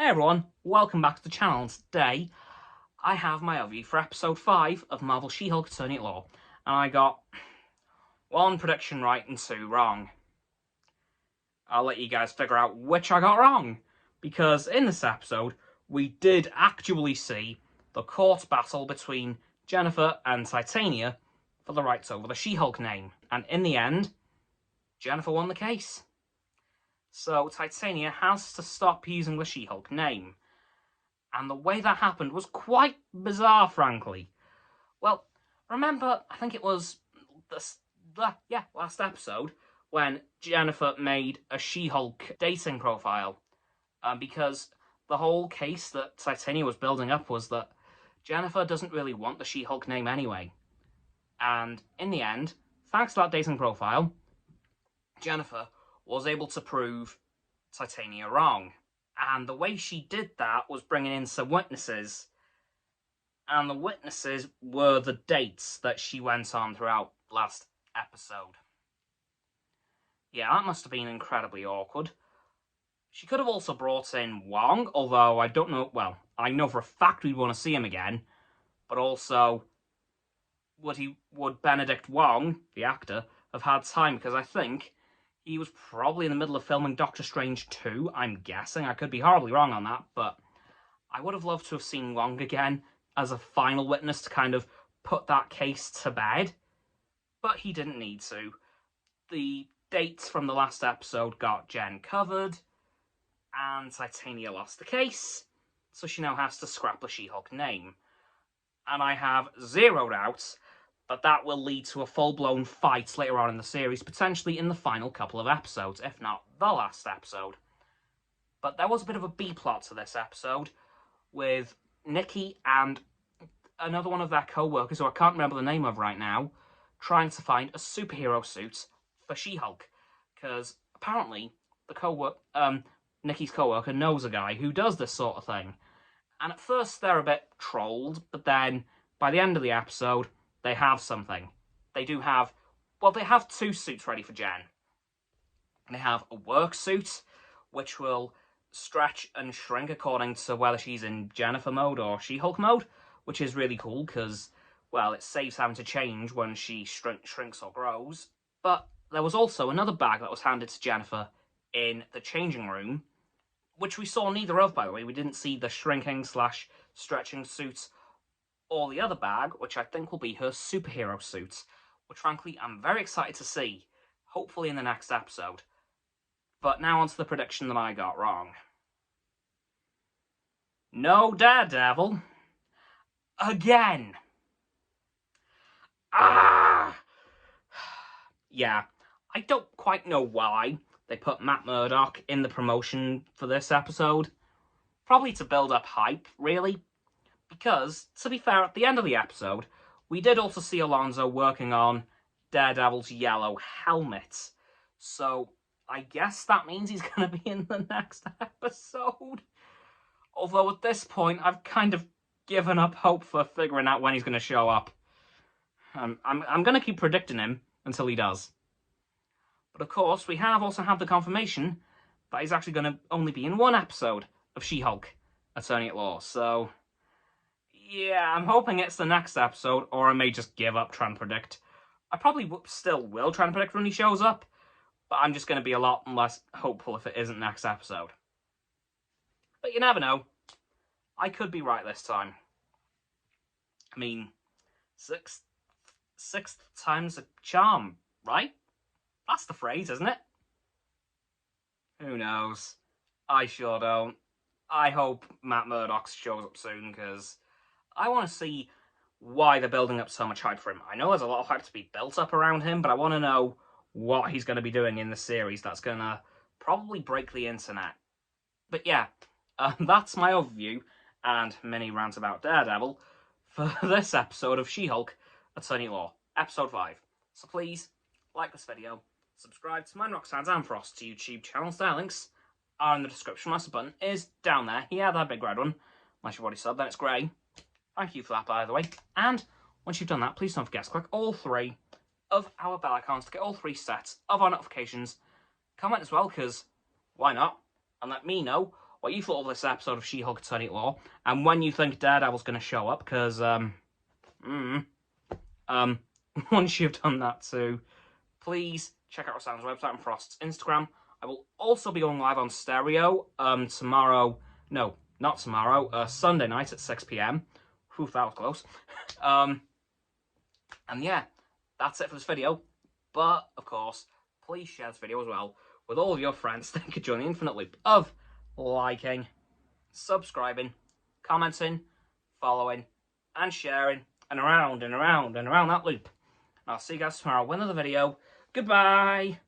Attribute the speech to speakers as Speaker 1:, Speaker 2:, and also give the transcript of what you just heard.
Speaker 1: Hey everyone, welcome back to the channel. Today I have my overview for episode 5 of Marvel She-Hulk Attorney-at-Law, and I got 1 prediction right and 2 wrong. I'll let you guys figure out which I got wrong, because in this episode we did actually see the court battle between Jennifer and Titania for the rights over the She-Hulk name, and in the end, Jennifer won the case. So Titania has to stop using the She-Hulk name. And the way that happened was quite bizarre, frankly. Well, remember, I think it was last episode, when Jennifer made a She-Hulk dating profile. Because the whole case that Titania was building up was that Jennifer doesn't really want the She-Hulk name anyway. And in the end, thanks to that dating profile, Jennifer was able to prove Titania wrong. And the way she did that was bringing in some witnesses. And the witnesses were the dates that she went on throughout last episode. Yeah, that must have been incredibly awkward. She could have also brought in Wong, although I don't know, well, I know for a fact we'd want to see him again. But also, would Benedict Wong, the actor, have had time? Because I think he was probably in the middle of filming Doctor Strange 2, I'm guessing. I could be horribly wrong on that, but I would have loved to have seen Wong again as a final witness to kind of put that case to bed. But he didn't need to. The dates from the last episode got Jen covered, and Titania lost the case, so she now has to scrap the She-Hulk name. And I have zero doubts but that will lead to a full-blown fight later on in the series, potentially in the final couple of episodes, if not the last episode. But there was a bit of a B-plot to this episode, with Nikki and another one of their co-workers, who I can't remember the name of right now, trying to find a superhero suit for She-Hulk. Because apparently, Nikki's co-worker knows a guy who does this sort of thing. And at first they're a bit trolled, but then, by the end of the episode, they have something. They have 2 suits ready for Jen. They have a work suit, which will stretch and shrink according to whether she's in Jennifer mode or She-Hulk mode, which is really cool because, well, it saves having to change when she shrinks or grows. But there was also another bag that was handed to Jennifer in the changing room, which we saw neither of, by the way. We didn't see the shrinking/stretching suits or the other bag, which I think will be her superhero suit, which frankly I'm very excited to see, hopefully in the next episode. But now onto the prediction that I got wrong. No Daredevil. Again. Yeah, I don't quite know why they put Matt Murdock in the promotion for this episode. Probably to build up hype, really. Because, to be fair, at the end of the episode, we did also see Alonzo working on Daredevil's yellow helmet. So, I guess that means he's going to be in the next episode. Although at this point, I've kind of given up hope for figuring out when he's going to show up. I'm going to keep predicting him until he does. But of course, we also have the confirmation that he's actually going to only be in 1 episode of She-Hulk Attorney-at-Law. So, yeah, I'm hoping it's the next episode, or I may just give up trying to predict. I probably still will try and predict when he shows up, but I'm just going to be a lot less hopeful if it isn't next episode. But you never know. I could be right this time. I mean, sixth time's a charm, right? That's the phrase, isn't it? Who knows? I sure don't. I hope Matt Murdock shows up soon, because I want to see why they're building up so much hype for him. I know there's a lot of hype to be built up around him, but I want to know what he's going to be doing in the series that's going to probably break the internet. But yeah, that's my overview and mini rant about Daredevil for this episode of She-Hulk Attorney-at-Law, episode 5. So please, like this video, subscribe to mine, Roxanne's and Frost's YouTube channels. Their links are in the description. My sub button is down there. Yeah, that big red one. Unless you've already subbed, then it's grey. Thank you for that, by the way. And once you've done that, please don't forget to click all 3 of our bell icons to get all 3 sets of our notifications. Comment as well, because why not? And let me know what you thought of this episode of She-Hulk-Attorney-at-Law, and when you think Daredevil's going to show up, because, once you've done that too, please check out Sam's website and Frost's Instagram. I will also be going live on Stereo tomorrow. No, not tomorrow. Sunday night at 6 p.m. Whew, that was close. And yeah, that's it for this video. But, of course, please share this video as well with all of your friends. Thank you, join the infinite loop of liking, subscribing, commenting, following, and sharing, and around and around and around that loop. And I'll see you guys tomorrow with another video. Goodbye!